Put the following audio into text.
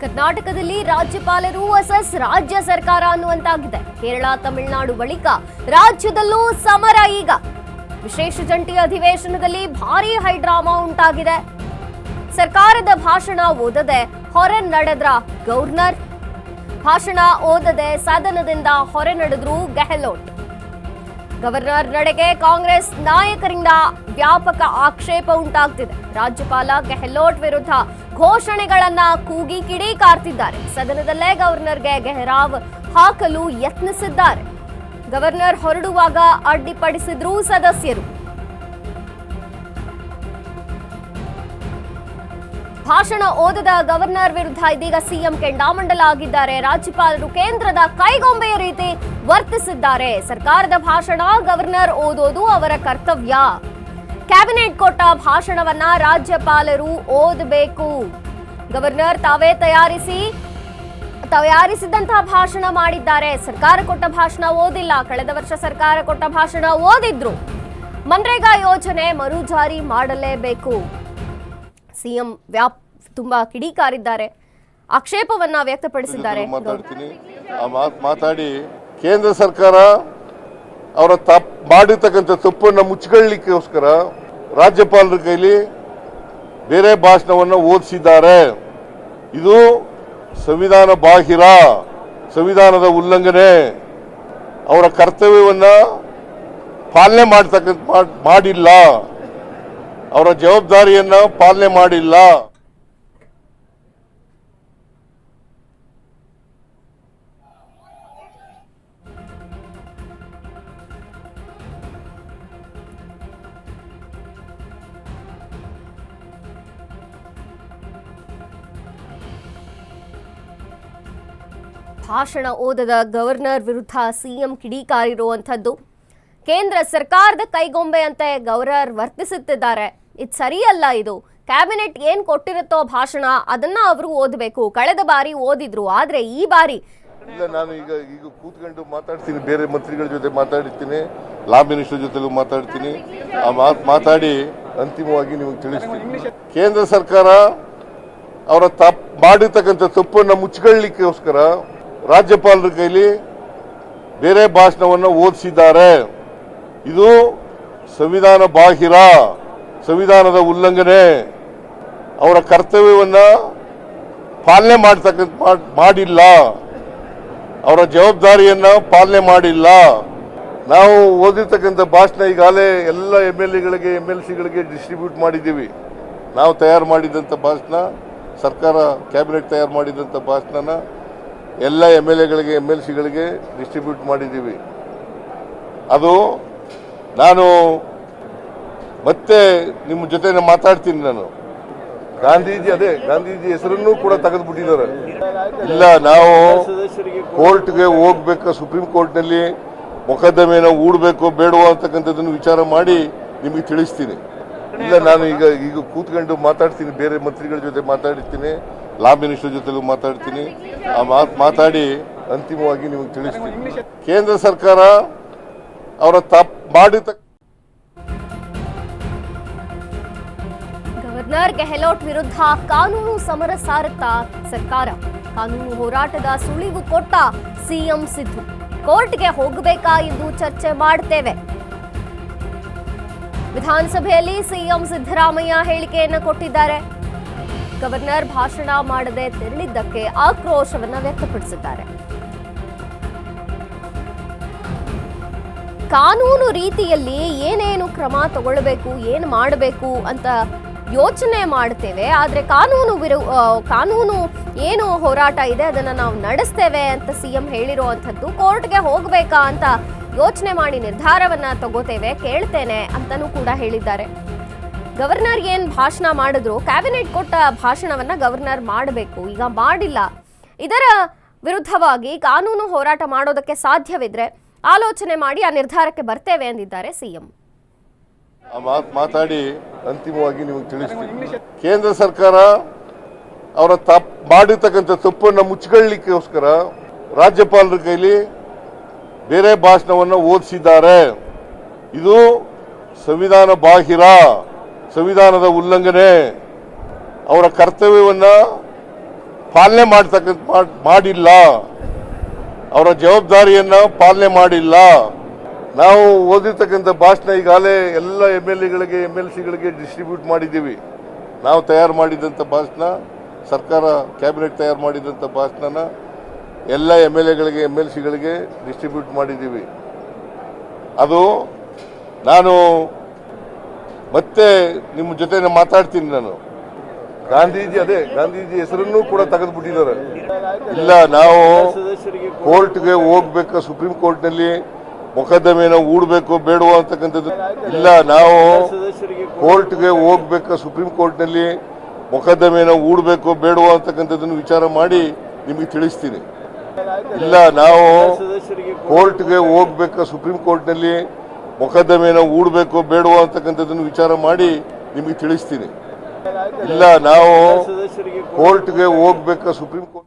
ಕರ್ನಾಟಕದಲ್ಲಿ ರಾಜ್ಯಪಾಲರು ವರ್ಸಸ್ ರಾಜ್ಯ ಸರ್ಕಾರ ಅನ್ನುವಂತಾಗಿದೆ. ಕೇರಳ ತಮಿಳುನಾಡು ಬಳಿಕ ರಾಜ್ಯದಲ್ಲೂ ಸಮರ. ಈಗ ವಿಶೇಷ ಜಂಟಿ ಅಧಿವೇಶನದಲ್ಲಿ ಭಾರೀ ಹೈಡ್ರಾಮಾ ಉಂಟಾಗಿದೆ. ಸರ್ಕಾರದ ಭಾಷಣ ಓದದೆ ಹೊರೆ ನಡೆದ್ರ ಗವರ್ನರ್, ಭಾಷಣ ಓದದೆ ಸದನದಿಂದ ಹೊರೆ ನಡೆದ್ರು ಗೆಹ್ಲೋಟ್. ಗವರ್ನರ್ ನಡೆಗೆ ಕಾಂಗ್ರೆಸ್ ನಾಯಕರಿಂದ ವ್ಯಾಪಕ ಆಕ್ಷೇಪ ಉಂಟಾಗ್ತಿದೆ. ರಾಜ್ಯಪಾಲ ಗೆಹ್ಲೋಟ್ ವಿರುದ್ಧ ಘೋಷಣೆಗಳನ್ನ ಕೂಗಿ ಕಿಡಿಕಾರ್ತಿದ್ದಾರೆ. ಸದನದಲ್ಲೇ ಗವರ್ನರ್ಗೆ ಗೆಹರಾವ್ ಹಾಕಲು ಯತ್ನಿಸಿದ್ದಾರೆ. ಗವರ್ನರ್ ಹೊರಡುವಾಗ ಅಡ್ಡಿಪಡಿಸಿದ್ರು ಸದಸ್ಯರು. ಭಾಷಣ ಓದದ ಗವರ್ನರ್ ವಿರುದ್ಧ ಇದೀಗ ಸಿಎಂ ಕೆಂಡಾಮಂಡಲ ಆಗಿದ್ದಾರೆ. ರಾಜ್ಯಪಾಲರು ಕೇಂದ್ರದ ಕೈಗೊಂಬೆಯ ರೀತಿ ವರ್ತಿಸಿದ್ದಾರೆ. ಸರ್ಕಾರದ ಭಾಷಣ ಗವರ್ನರ್ ಓದೋದು ಅವರ ಕರ್ತವ್ಯ. ಕ್ಯಾಬಿನೆಟ್ ಕೊಟ್ಟ ಭಾಷಣವನ್ನ ರಾಜ್ಯಪಾಲರು ಓದಬೇಕು. ಗವರ್ನರ್ ತಾವೇ ತಯಾರಿಸಿದಂತಹ ಭಾಷಣ ಮಾಡಿದ್ದಾರೆ. ಸರ್ಕಾರ ಕೊಟ್ಟ ಭಾಷಣ ಓದಿಲ್ಲ. ಕಳೆದ ವರ್ಷ ಸರ್ಕಾರ ಕೊಟ್ಟ ಭಾಷಣ ಓದಿದ್ರು. ಮನ್ರೇಗಾ ಯೋಜನೆ ಮರು ಜಾರಿ ಮಾಡಲೇಬೇಕು. ಸಿಎಂ ತುಂಬಾ ಕಿಡಿಕಾರಿದ್ದಾರೆ, ಆಕ್ಷೇಪವನ್ನ ವ್ಯಕ್ತಪಡಿಸಿದ್ದಾರೆ. ಮಾತಾಡಿ ಕೇಂದ್ರ ಸರ್ಕಾರ ಅವರ ಮಾಡಿರ್ತಕ್ಕಂಥ ತಪ್ಪನ್ನು ಮುಚ್ಚಿಕೊಳ್ಳಲಿಕ್ಕೋಸ್ಕರ ರಾಜ್ಯಪಾಲರ ಕೈಲಿ ಬೇರೆ ಭಾಷಣವನ್ನು ಓದಿಸಿದ್ದಾರೆ. ಇದು ಸಂವಿಧಾನ ಬಾಹಿರ, ಸಂವಿಧಾನದ ಉಲ್ಲಂಘನೆ. ಅವರ ಕರ್ತವ್ಯವನ್ನ ಪಾಲನೆ ಮಾಡಿಲ್ಲ, ಅವರ ಜವಾಬ್ದಾರಿಯನ್ನ ಪಾಲನೆ ಮಾಡಿಲ್ಲ. ಭಾಷಣ ಓದದ ಗವರ್ನರ್ ವಿರುದ್ಧ ಸಿಎಂ ಕಿಡಿಕಾರಿರುವಂಥದ್ದು. ಕೇಂದ್ರ ಸರ್ಕಾರದ ಕೈಗೊಂಬೆ ಅಂತ ಗವರ್ನರ್ ವರ್ತಿಸುತ್ತಿದ್ದಾರೆ. ಇದು ಸರಿಯಲ್ಲ. ಇದು ಕ್ಯಾಬಿನೆಟ್ ಏನ್ ಕೊಟ್ಟಿರುತ್ತೋ ಭಾಷಣ ಅದನ್ನ ಅವರು ಓದಬೇಕು. ಕಳೆದ ಬಾರಿ ಓದಿದ್ರು, ಆದ್ರೆ ಈ ಬಾರಿ ಇಲ್ಲ. ನಾನು ಈಗ ಕೂತ್ಕೊಂಡು ಮಾತಾಡ್ತೀನಿ, ಬೇರೆ ಮಂತ್ರಿಗಳ ಜೊತೆ ಮಾತಾಡ್ತೀನಿ, ಲಾ ಮಿನಿಸ್ಟರ್ ಜೊತೆಲೂ ಮಾತಾಡ್ತೀನಿ. ಮಾತಾಡಿ ಅಂತಿಮವಾಗಿ ನಿಮಗೆ ತಿಳಿಸ್ತೀನಿ. ಕೇಂದ್ರ ಸರ್ಕಾರ ಅವರ ಮಾಡಿರ್ತಕ್ಕಂಥ ತಪ್ಪನ್ನು ಮುಚ್ಚಿಕೊಳ್ಳಲಿಕ್ಕೋಸ್ಕರ ರಾಜ್ಯಪಾಲರ ಕೈಲಿ ಬೇರೆ ಭಾಷಣವನ್ನು ಓದಿಸಿದ್ದಾರೆ. ಇದು ಸಂವಿಧಾನ ಬಾಹಿರ, ಸಂವಿಧಾನದ ಉಲ್ಲಂಘನೆ. ಅವರ ಕರ್ತವ್ಯವನ್ನ ಪಾಲನೆ ಮಾಡಿಲ್ಲ, ಅವರ ಜವಾಬ್ದಾರಿಯನ್ನ ಪಾಲನೆ ಮಾಡಿಲ್ಲ. ನಾವು ಓದಿರ್ತಕ್ಕಂಥ ಭಾಷಣ ಈಗಾಗಲೇ ಎಲ್ಲ MLAಗಳಿಗೆ MLCಗಳಿಗೆ ಡಿಸ್ಟ್ರಿಬ್ಯೂಟ್ ಮಾಡಿದ್ದೀವಿ. ನಾವು ತಯಾರು ಮಾಡಿದಂಥ ಭಾಷಣ, ಸರ್ಕಾರ ಕ್ಯಾಬಿನೆಟ್ ತಯಾರು ಮಾಡಿದಂಥ ಭಾಷಣನ ಎಲ್ಲ MLAಗಳಿಗೆ MLCಗಳಿಗೆ ಡಿಸ್ಟ್ರಿಬ್ಯೂಟ್ ಮಾಡಿದ್ದೀವಿ. ಅದು ನಾನು ಮತ್ತೆ ನಿಮ್ಮ ಜೊತೆ ಮಾತಾಡ್ತೀನಿ. ನಾನು ಗಾಂಧೀಜಿ ಹೆಸರನ್ನು ಕೂಡ ತೆಗೆದುಬಿಟ್ಟಿದ್ದಾರೆ. ಇಲ್ಲ, ನಾವು ಕೋರ್ಟ್ಗೆ ಹೋಗ್ಬೇಕು, ಸುಪ್ರೀಂ ಕೋರ್ಟ್ನಲ್ಲಿ ಮೊಕದ್ದಮೆನ ಹೂಡಬೇಕು ಬೇಡವೋ ಅಂತಕ್ಕಂಥದ್ದನ್ನು ವಿಚಾರ ಮಾಡಿ ನಿಮಗೆ ತಿಳಿಸ್ತೀನಿ. ಇಲ್ಲ, ನಾನು ಈಗ ಕೂತ್ಕೊಂಡು ಮಾತಾಡ್ತೀನಿ, ಬೇರೆ ಮಂತ್ರಿಗಳ ಜೊತೆ ಮಾತಾಡ್ತೀನಿ, ಲಾ ಮಿನಿಸ್ಟರ್ ಜೊತೆಲೂ ಮಾತಾಡ್ತೀನಿ. ಮಾತಾಡಿ ಅಂತಿಮವಾಗಿ ನಿಮಗೆ ತಿಳಿಸ್ತೀನಿ. ಕೇಂದ್ರ ಸರ್ಕಾರ ಅವರ ಮಾಡಿರ್ತಕ್ಕ ಗವರ್ನರ್ ಗೆಹ್ಲೋಟ್ ವಿರುದ್ಧ ಕಾನೂನು ಸಮರ ಸಾರುತ್ತಾ ಸರ್ಕಾರ. ಕಾನೂನು ಹೋರಾಟದ ಸುಳಿವು ಕೊಟ್ಟ ಸಿಎಂ ಸಿದ್ದು. ಕೋರ್ಟ್ಗೆ ಹೋಗಬೇಕಾ ಎಂದು ಚರ್ಚೆ ಮಾಡ್ತೇವೆ. ವಿಧಾನಸಭೆಯಲ್ಲಿ ಸಿಎಂ ಸಿದ್ದರಾಮಯ್ಯ ಹೇಳಿಕೆಯನ್ನು ಕೊಟ್ಟಿದ್ದಾರೆ. ಗವರ್ನರ್ ಭಾಷಣ ಮಾಡದೆ ತೆರಳಿದ್ದಕ್ಕೆ ಆಕ್ರೋಶವನ್ನ ವ್ಯಕ್ತಪಡಿಸಿದ್ದಾರೆ. ಕಾನೂನು ರೀತಿಯಲ್ಲಿ ಏನೇನು ಕ್ರಮ ತಗೊಳ್ಬೇಕು, ಏನು ಮಾಡಬೇಕು ಅಂತ ಯೋಚನೆ ಮಾಡ್ತೇವೆ. ಆದ್ರೆ ಕಾನೂನು ಏನು ಹೋರಾಟ ಇದೆ ಅದನ್ನ ನಾವು ನಡೆಸ್ತೇವೆ ಅಂತ ಸಿಎಂ ಹೇಳಿರುವಂಥದ್ದು. ಕೋರ್ಟ್ಗೆ ಹೋಗ್ಬೇಕಾ ಅಂತ ಯೋಚನೆ ಮಾಡಿ ನಿರ್ಧಾರವನ್ನ ತಗೋತೇವೆ, ಕೇಳ್ತೇನೆ ಅಂತಾನೂ ಕೂಡ ಹೇಳಿದ್ದಾರೆ. ಗವರ್ನರ್ ಏನ್ ಭಾಷಣ ಮಾಡಿದ್ರು, ಕ್ಯಾಬಿನೆಟ್ ಕೊಟ್ಟ ಭಾಷಣವನ್ನ ಗವರ್ನರ್ ಮಾಡಬೇಕು. ಈಗ ಮಾಡಿಲ್ಲ. ಇದರ ವಿರುದ್ಧವಾಗಿ ಕಾನೂನು ಹೋರಾಟ ಮಾಡೋದಕ್ಕೆ ಸಾಧ್ಯವಿದ್ರೆ ಆಲೋಚನೆ ಮಾಡಿ ಆ ನಿರ್ಧಾರಕ್ಕೆ ಬರ್ತೇವೆ ಎಂದಿದ್ದಾರೆ ಸಿಎಂ. ಮಾತಾಡಿ ಅಂತಿಮವಾಗಿ ನಿಮಗೆ ತಿಳಿಸ್ತೀನಿ. ಕೇಂದ್ರ ಸರ್ಕಾರ ಅವರ ಮಾಡಿರ್ತಕ್ಕಂಥ ತಪ್ಪನ್ನು ಮುಚ್ಚಿಕೊಳ್ಳಲಿಕ್ಕೋಸ್ಕರ ರಾಜ್ಯಪಾಲರ ಕೈಲಿ ಬೇರೆ ಭಾಷಣವನ್ನು ಓದಿಸಿದ್ದಾರೆ. ಇದು ಸಂವಿಧಾನ ಬಾಹಿರ, ಸಂವಿಧಾನದ ಉಲ್ಲಂಘನೆ. ಅವರ ಕರ್ತವ್ಯವನ್ನ ಪಾಲನೆ ಮಾಡಿಲ್ಲ, ಅವರ ಜವಾಬ್ದಾರಿಯನ್ನ ಪಾಲನೆ ಮಾಡಿಲ್ಲ. ನಾವು ಓದಿರ್ತಕ್ಕಂಥ ಭಾಷಣ ಈಗಾಗಲೇ ಎಲ್ಲ MLAಗಳಿಗೆ MLCಗಳಿಗೆ ಡಿಸ್ಟ್ರಿಬ್ಯೂಟ್ ಮಾಡಿದ್ದೀವಿ. ನಾವು ತಯಾರು ಮಾಡಿದಂಥ ಭಾಷಣ, ಸರ್ಕಾರ ಕ್ಯಾಬಿನೆಟ್ ತಯಾರು ಮಾಡಿದಂಥ ಭಾಷಣನ ಎಲ್ಲ MLAಗಳಿಗೆ MLCಗಳಿಗೆ ಡಿಸ್ಟ್ರಿಬ್ಯೂಟ್ ಮಾಡಿದ್ದೀವಿ. ಅದು ನಾನು ಮತ್ತೆ ನಿಮ್ಮ ಜೊತೆ ಮಾತಾಡ್ತೀನಿ. ನಾನು ಗಾಂಧೀಜಿ ಹೆಸರನ್ನು ಕೂಡ ತೆಗೆದುಬಿಟ್ಟಿದ್ದಾರೆ. ಇಲ್ಲ, ನಾವು ಕೋರ್ಟ್ಗೆ ಹೋಗ್ಬೇಕು, ಸುಪ್ರೀಂ ಕೋರ್ಟ್ನಲ್ಲಿ ಮೊಕದ್ದಮೆನ ಹೂಡಬೇಕು ಬೇಡವೋ ಅಂತಕ್ಕಂಥದ್ದು ಇಲ್ಲ. ನಾವು ಕೋರ್ಟ್ಗೆ ಹೋಗ್ಬೇಕು, ಸುಪ್ರೀಂ ಕೋರ್ಟ್ನಲ್ಲಿ ಮೊಕದ್ದಮೆನ ಹೂಡಬೇಕು ಬೇಡವೋ ಅಂತಕ್ಕಂಥದ್ದನ್ನು ವಿಚಾರ ಮಾಡಿ ನಿಮಗೆ ತಿಳಿಸ್ತೀನಿ. ಇಲ್ಲ, ನಾವು ಕೋರ್ಟ್ಗೆ ಹೋಗ್ಬೇಕು, ಸುಪ್ರೀಂ ಕೋರ್ಟ್ನಲ್ಲಿ ಮೊಕದ್ದಮೆನ ಹೂಡಬೇಕು ಬೇಡವೋ ಅಂತಕ್ಕಂಥದ್ದನ್ನು ವಿಚಾರ ಮಾಡಿ ನಿಮಗೆ ತಿಳಿಸ್ತೀನಿ. ಇಲ್ಲ, ನಾವು ಕೋರ್ಟ್ಗೆ ಹೋಗ್ಬೇಕು, ಸುಪ್ರೀಂ ಕೋರ್ಟ್